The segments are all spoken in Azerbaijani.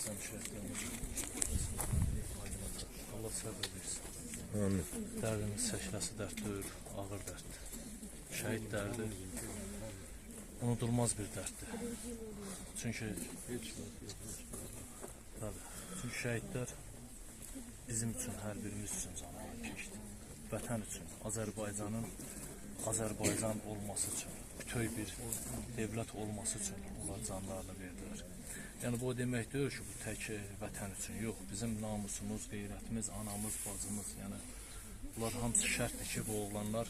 Sen Allah səbir versin. Amin. Dərdimiz çəkləsi dərd deyil, ağır dərddir. Şəhid dərdi unudulmaz bir dərddir. Çünki şəhidlər bizim üçün, hər birimiz üçün canlar keçdi. Vətən üçün, Azərbaycan olması üçün, bütöv bir devlət olması üçün onlar canlarını verdilər. Yəni bu demək deyil ki, bu tək vətən üçün yox, bizim namusumuz, qeyrətimiz, anamız, bacımız, yəni bunlar hamısı şərtdir ki, bu oğlanlar,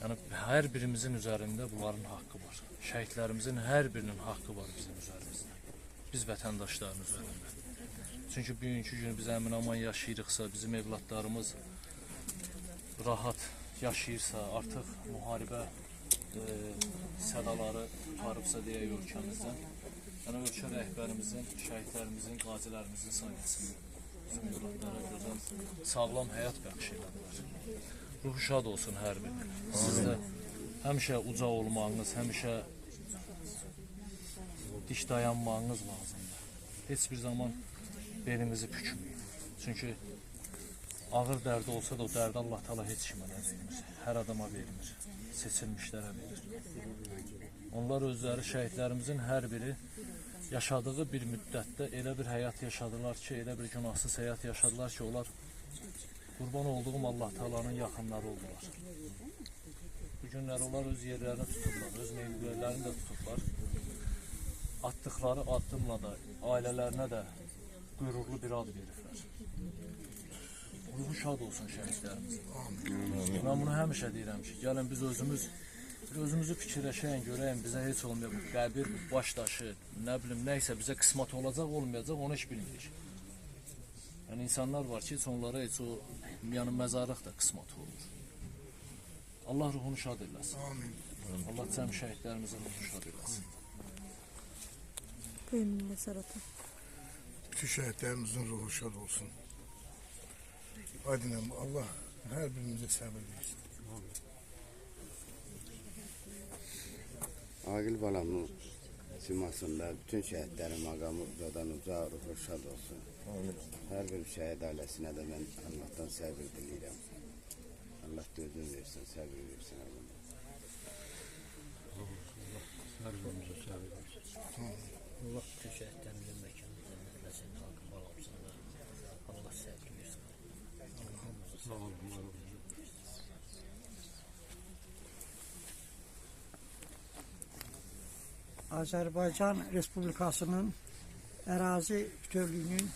yəni hər birimizin üzərində bunların haqqı var. Şəhidlərimizin hər birinin haqqı var bizim üzərimizdə. Biz vətəndaşların üzərində. Çünki bugünkü gün biz əmin-aman yaşayırıqsa, bizim evlatlarımız rahat yaşayırsa, artıq müharibə sədaları tutarıbsa deyək ölkəmizdən, yəni ölkə rəhbərimizin, şəhidlərimizin, qazilərimizin sayəsində bizim evlatlara gözəl, sağlam həyat bəxş elədilər. Ruhu şad olsun hər biri. Siz də həmişə uca olmağınız, həmişə dik dayanmağınız lazımdır. Heç bir zaman belinizi bükməyin. Çünki ağır dərdi olsa da o dərdi Allah Teala heç kimə vermir. Hər adama vermir. Seçilmişlərə verir. Onlar özləri, şəhidlərimizin hər biri yaşadığı bir müddətdə elə bir həyat yaşadılar ki, elə bir günahsız həyat yaşadılar ki, onlar qurban olduğum Allah Teala'nın yaxınları oldular. Bu günlər onlar öz yerlərini tuturlar, öz meyvələrini də tuturlar. Atdıqları addımla da ailələrinə də qürurlu bir ad verirlər. Ruhu şad olsun şəhidlərimizin. Mən bunu həmişə deyirəm ki, gəlin biz özümüzü fikirləşəyin, görəyin, bizə heç olmayaq, bu qəbir, bu baş daşı, nə bilim, nəysə bizə qismat olacaq, olmayacaq, onu heç bilmirik. Yəni insanlar var ki, heç onlara heç o yəni məzarlıq da qismat olur. Allah ruhunu şad eləsin. Amin. Allah cəm şəhidlərimizin ruhunu şad eləsin. Buyurun məzarata. Bütün şəhidlərimizin ruhu şad olsun. Aydınım, Allah hər birimizə səbir versin. Aqil balamın simasında bütün şəhidlərin maqamı ucadan uca, ruhu şad olsun. Hər bir şəhid ailəsinə də mən Allah'tan səbir diləyirəm. Allah dözüm versin, səbir versin. Hər birimizə səbir versin. Allah bütün şəhidlərimizin məkanı cənnətləsin, Aqil balamsın da Allah səbir versin. Sağ olun. Azərbaycan Respublikasının ərazi bütövlüyünün,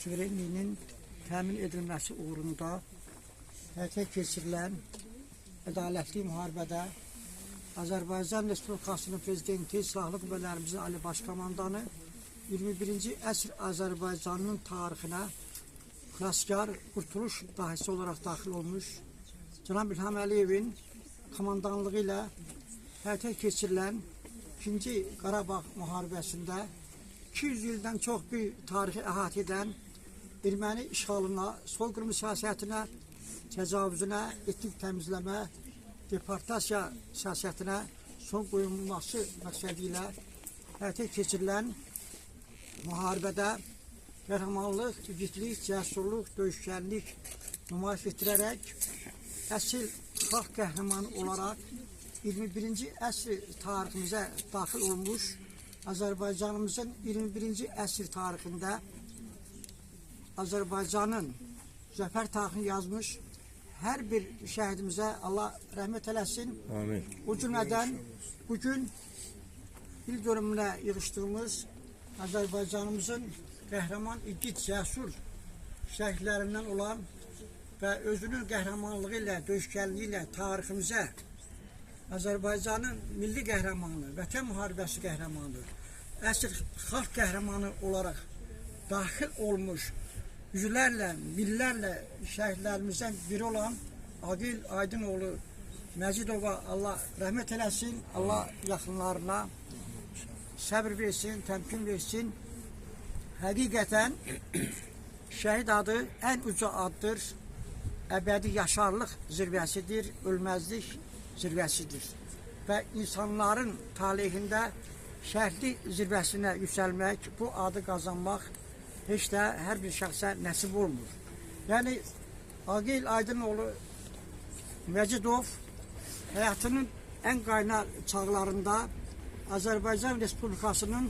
suverenliyinin təmin edilməsi uğrunda həyata keçirilən ədalətli müharibədə Azərbaycan Respublikasının Prezidenti, Silahlı Qüvvələrimizin Ali Başkomandanı 21-ci əsr Azərbaycanının tarixinə xilaskar, qurtuluş dahisi olaraq daxil olmuş Cənab İlham Əliyevin komandanlığı ilə həyata keçirilən 2-ci Qarabağ müharibəsində 200 ildən çox bir tarixi əhatə edən erməni işğalına, soyqırım siyasətinə, təcavüzünə, etnik təmizləmə, deportasiya siyasətinə son qoyulması məqsədi ilə həyata keçirilən müharibədə qəhrəmanlıq, igidlik, cəsurluq, döyüşkənlik nümayiş etdirərək əsl xalq qəhrəmanı olaraq 21-ci əsr tariximizə daxil olmuş Azərbaycanımızın 21-ci əsr tarixində Azərbaycanın zəfər tarixini yazmış hər bir şəhidimizə Allah rəhmət eləsin. Amin. O cümlədən bugün il dönümünə yığışdığımız Azərbaycanımızın qəhrəman, igid, cəsur şəhidlərindən olan və özünün qəhrəmanlığı ilə, döyüşkənliyi ilə tariximizə Azərbaycanın milli qəhrəmanı, vətən müharibəsi qəhrəmanı, əsr xalq qəhrəmanı olaraq daxil olmuş yüzlərlə, millərlə şəhidlərimizdən biri olan Aqil Aydınoğlu Məcidova Allah rəhmət eləsin, Allah yaxınlarına səbir versin, təmkin versin. Həqiqətən şəhid adı ən uca addır, əbədi yaşarlıq zirvəsidir, ölməzlik zirvəsidir və insanların talihində şəhidlik zirvəsinə yüksəlmək, bu adı qazanmaq heç də hər bir şəxsə nəsib olmur. Yəni Aqil Aydınoğlu Məcidov həyatının ən qaynar çağlarında Azərbaycan Respublikasının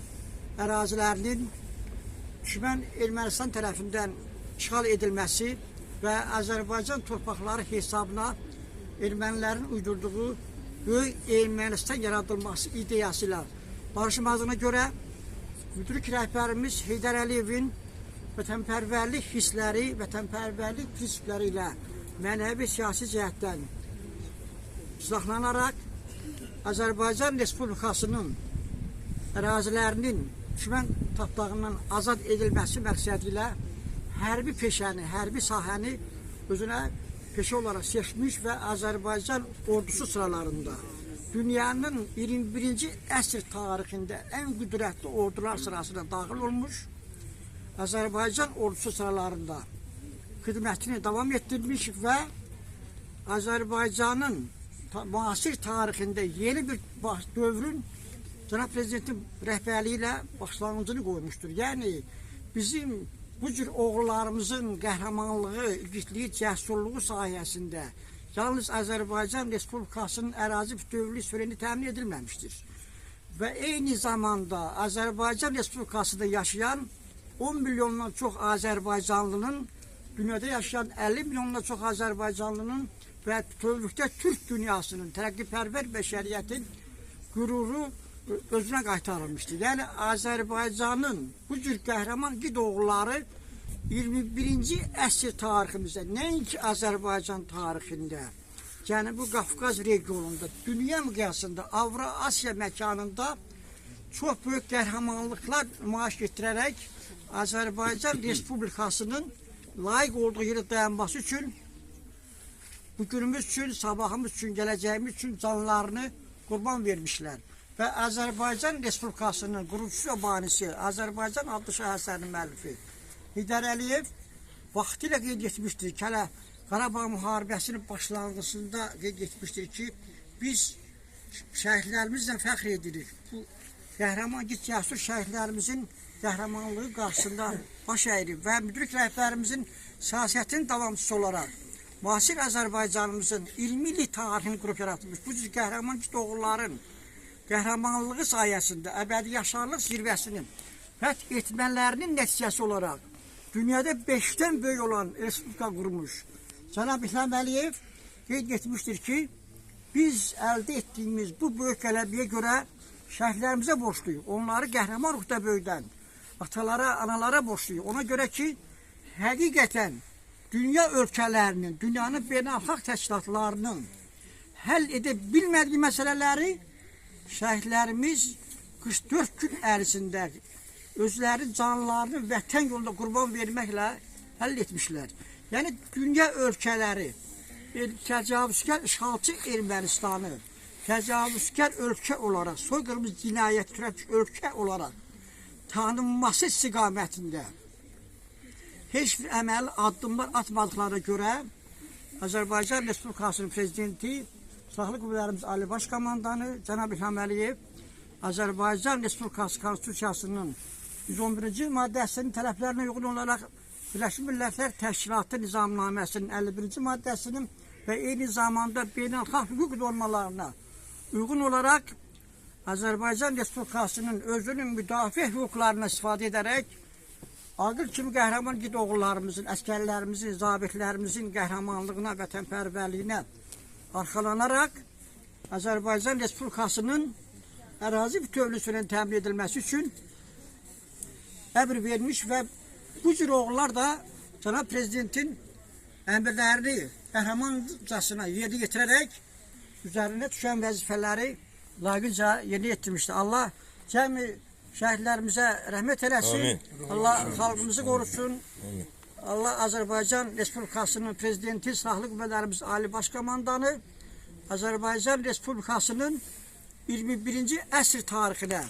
ərazilərinin düşmən Ermənistan tərəfindən işğal edilməsi və Azərbaycan torpaqları hesabına ermənilərin uydurduğu böyük Ermənistan yaradılması ideyası ilə barışmadığına görə müdrik rəhbərimiz Heydər Əliyevin vətənpərvərlik hissləri, vətənpərvərlik prinsipləri ilə mənəvi siyasi cəhətdən silahlanaraq Azərbaycan Respublikasının ərazilərinin düşmən tapdağından azad edilməsi məqsədi ilə hərbi peşəni, hərbi sahəni özünə peşə olaraq seçmiş və Azərbaycan ordusu sıralarında dünyanın 21-ci əsr tarixində ən qüdrətli ordular sırasına daxil olmuş, Azərbaycan ordusu sıralarında xidmətini davam etdirmiş və Azərbaycanın müasir tarixində yeni bir dövrün Cənab Prezidentin rəhbərliyi ilə başlanğıcını qoymuşdur. Yəni bizim bu cür oğullarımızın qəhrəmanlığı, igidliyi, cəsurluğu sayəsində yalnız Azərbaycan Respublikasının ərazi bütövlüyü sürəni təmin edilməmişdir. Və eyni zamanda Azərbaycan Respublikasında yaşayan 10 milyondan çox Azərbaycanlının, dünyada yaşayan 50 milyondan çox Azərbaycanlının və bütövlükdə Türk dünyasının, tərəqqipərvər bəşəriyyətin qüruru özünə qaytarılmışdır. Yəni Azərbaycanın bu cür qəhrəman igid oğulları 21-ci əsr tariximizdə, nəinki Azərbaycan tarixində, Cənubi Qafqaz regionunda, dünya miqyasında, Avro-Asiya məkanında çox böyük qəhrəmanlıqlar nümayiş etdirərək Azərbaycan Respublikasının layiq olduğu yerə dayanması üçün, bugünümüz üçün, sabahımız üçün, gələcəyimiz üçün canlarını qurban vermişlər. Və Azərbaycan Respublikasının qurucusu və banisi, Azərbaycan adlı şəhərsərinin müəllifi Heydər Əliyev vaxtilə qeyd etmişdir ki, hələ Qarabağ müharibəsinin başlanğıcında qeyd etmişdir ki, biz şəhidlərimizlə fəxr edirik. Bu qəhrəman igid cəsur şəhidlərimizin qəhrəmanlığı qarşısında baş əyirib və müdrik rəhbərimizin siyasətinin davamçısı olaraq müasir Azərbaycanımızın 20 illik tarixini qrup yaratmış bu cür qəhrəman igid oğulların qəhrəmanlığı sayəsində əbədi yaşarlıq zirvəsinin fəth etmələrinin nəticəsi olaraq dünyada 5-dən böyük olan respublika qurmuş Cənab İlham Əliyev qeyd etmişdir ki, biz əldə etdiyimiz bu böyük qələbəyə görə şəhidlərimizə borçluyuq. Onları qəhrəman ruhda böyüdən atalara, analara borçluyuq. Ona görə ki, həqiqətən dünya ölkələrinin, dünyanın beynəlxalq təşkilatlarının həll edə bilmədiyi məsələləri şəhidlərimiz 44 gün ərzində özləri canlarını vətən yolunda qurban verməklə həll etmişlər. Yəni, dünya ölkələri, təcavüzkar işğalçı Ermənistanı, təcavüzkar ölkə olaraq, soyqırmızı cinayət törətmiş ölkə olaraq tanınması istiqamətində heç bir əməli addımlar atmadıqlarına görə Azərbaycan Respublikasının prezidenti, Silahlı Qüvvələrimiz Ali Baş Komandanı Cənab İlham Əliyev Azərbaycan Respublikası Konstitusiyasının 111-ci maddəsinin tələblərinə uyğun olaraq Birləşmiş Millətlər Təşkilatı Nizamnaməsinin 51-ci maddəsinin və eyni zamanda beynəlxalq hüquq normalarına uyğun olaraq Azərbaycan Respublikasının özünün müdafiə hüquqlarına istifadə edərək Aqil kimi qəhrəman igid oğullarımızın, əskərlərimizin, zabitlərimizin qəhrəmanlığına, vətənpərvərliyinə arxalanaraq Azərbaycan Respublikasının ərazi bütövlüyünün təmin edilməsi üçün əmr vermiş və bu cür oğullar da Cənab Prezidentin əmrlərini qəhrəmancasına yerinə yetirərək üzərinə düşən vəzifələri layiqincə yerinə yetirmişdir. Allah cəmi şəhidlərimizə rəhmət eləsin. Amin. Allah xalqımızı qorusun. Amin. Allah Azərbaycan Respublikasının Prezidenti, Silahlı Qüvvələrimiz Ali Baş Komandanı Azərbaycan Respublikasının 21-ci əsr tarixinə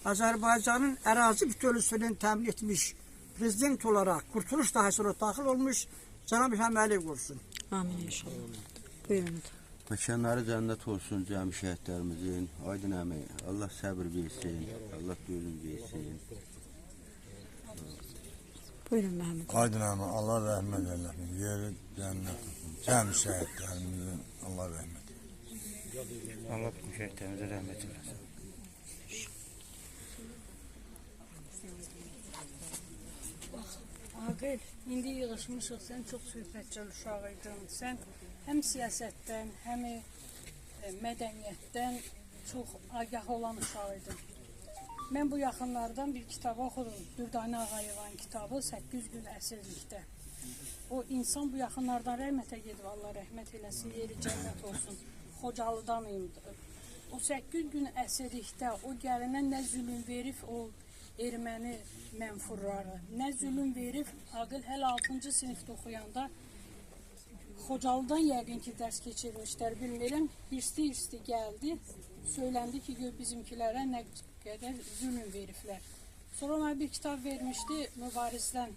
Azərbaycanın ərazi bütövlüyünü təmin etmiş prezident olaraq, qurtuluş dahisi olaraq daxil olmuş Cənab İlham Əliyev qorusun. Amin inşallah. Buyurun. Mekanları cennet olsun cəmi şəhidlərimizin. Aydın əmi, Allah səbir versin, Allah dözüm versin. Buyurun Məhəmməd. Aydın əmi, Allah rəhmət eləsin. Yeri cənnət olsun. Cəm şəhidlərimizin Allah rəhmət eləsin. Allah bütün şəhidlərimizə rəhmət eləsin. Aqil, indi yığışmışıq, sən çox söhbətçil uşaq idin. Sən həm siyasətdən, həm mədəniyyətdən çox agah olan uşaq idin. Mən bu yaxınlardan bir kitabı oxudum, Dürdanə Ağayevan kitabı 800 gün əsirlikdə. O insan bu yaxınlardan rəhmətə gedib, Allah rəhmət eləsin, yeri cənnət olsun. Xocalıdan imdi. O 800 gün əsirlikdə o gəlinə nə zülüm verib o erməni mənfurları, nə zülüm verib, Aqil hələ 6-cı sinifdə oxuyanda Xocalıdan yəqin ki, dərs keçirmişlər, bilmirəm, hirsti gəldi, söyləndi ki, bizimkilərə nə qədər zülüm veriblər. Sonra ona bir kitab vermişdi, Mübarizdən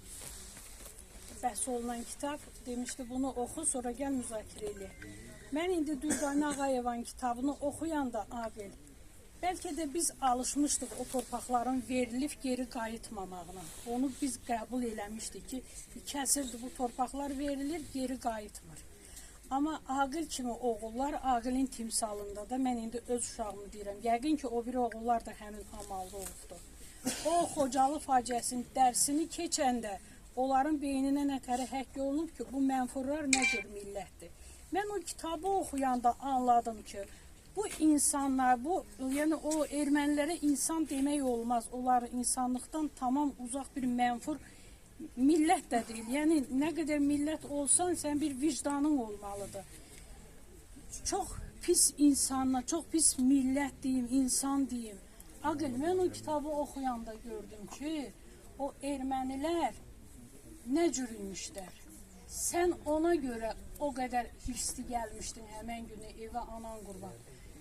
bəhs olunan kitab, demişdi, bunu oxu, sonra gəl müzakirə elə. Mən indi Dürdanə Ağayevan kitabını oxuyanda, Aqil, bəlkə də biz alışmışdıq o torpaqların verilib geri qayıtmamağına. Onu biz qəbul eləmişdik ki, kəsirdir, bu torpaqlar verilir, geri qayıtmır. Amma Aqil kimi oğullar Aqilin timsalında da mən indi öz uşağımı deyirəm. Yəqin ki, o biri oğullar da həmin amalda olubdur. O Xocalı faciəsinin dərsini keçəndə onların beyninə nətəri həkk olunub ki, bu mənfurlar nə cür millətdir. Mən o kitabı oxuyanda anladım ki, bu insanlar, yəni o ermənilərə insan demək olmaz. Onlar insanlıqdan tamam uzaq bir mənfur millət də deyil. Yəni nə qədər millət olsan, sən bir vicdanın olmalıdır. Çox pis insanlar, çox pis millət deyim, insan deyim. Aqil, mən o kitabı oxuyanda gördüm ki, o ermənilər nə cür imişlər. Sən ona görə o qədər hirstli gəlmişdin həmən günü evə anan qurban.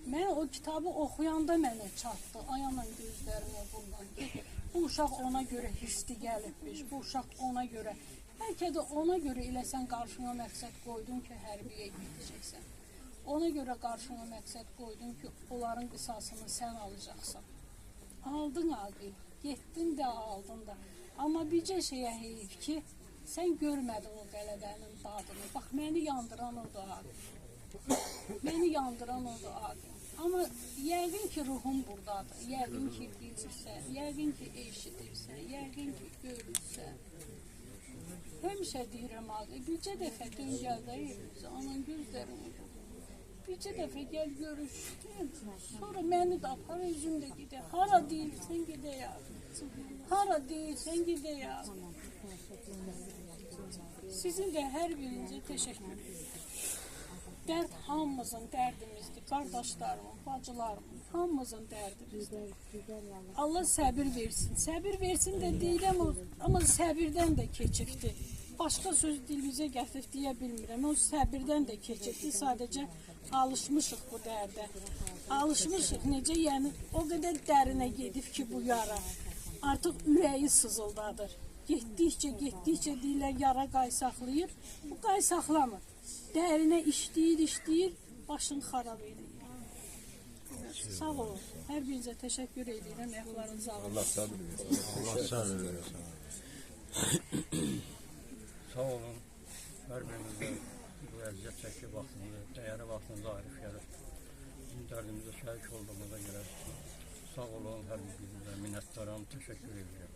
Mən o kitabı oxuyanda mənə çatdı, ayağımla gözlərimə bundan ki, bu uşaq ona görə hirstli gəlibmiş, bu uşaq ona görə. Bəlkə də ona görə elə sən qarşına məqsəd qoydun ki, hərbiyə gedəcəksən. Ona görə qarşına məqsəd qoydun ki, onların qisasını sən alacaqsan. Aldın Aqil, getdin də aldın da. Amma bircə şeyə heyif ki, sən görmədin o qələbənin dadını. Bax, məni yandıran odur Aqil. Məni yandıran odur Aqil. Amma yəqin ki, ruhum buradadır. Yəqin ki, bilirsən, yəqin ki, eşidirsən, yəqin ki, görürsən. Həmişə deyirəm Aqil, bircə dəfə dön gəl də evimizə, anan gözlərini gör. Bircə dəfə gəl görüşdün, sonra məni də apar, özüm də gedək. Hara deyirsən gedək. Hara deyirsən gedək. Sizin də hər birinizə təşəkkür edirəm. Dərd hamımızın dərdimizdir, qardaşlarımın, bacılarımın, hamımızın dərdimizdir. Allah səbir versin. Səbir versin də deyirəm, amma səbirdən də keçibdir. Başqa söz dilimizə gətirib deyə bilmirəm. O səbirdən də keçibdir, sadəcə alışmışıq bu dərdə. Alışmışıq, necə? Yəni, o qədər dərinə gedib ki, bu yara artıq ürəyi sızıldadır. Getdikcə deyirlər, yara qaysaqlayır, bu qaysaqlamır. Dərinə işləyir, başını xarab edir. Sağ olun. Hər birinizə təşəkkür edirəm. Ayaqlarınızı alın. Allah səbir versin. Allah səbir versin. Sağ olun. Hər birinizə bu əziyyət çəkib vaxtınızı, dəyəri vaxtınızı ayrı gəlib. Bizim dərdimizə şərik olduğumuza görə sağ olun. Hər birinizə minnətdaram, təşəkkür edirəm.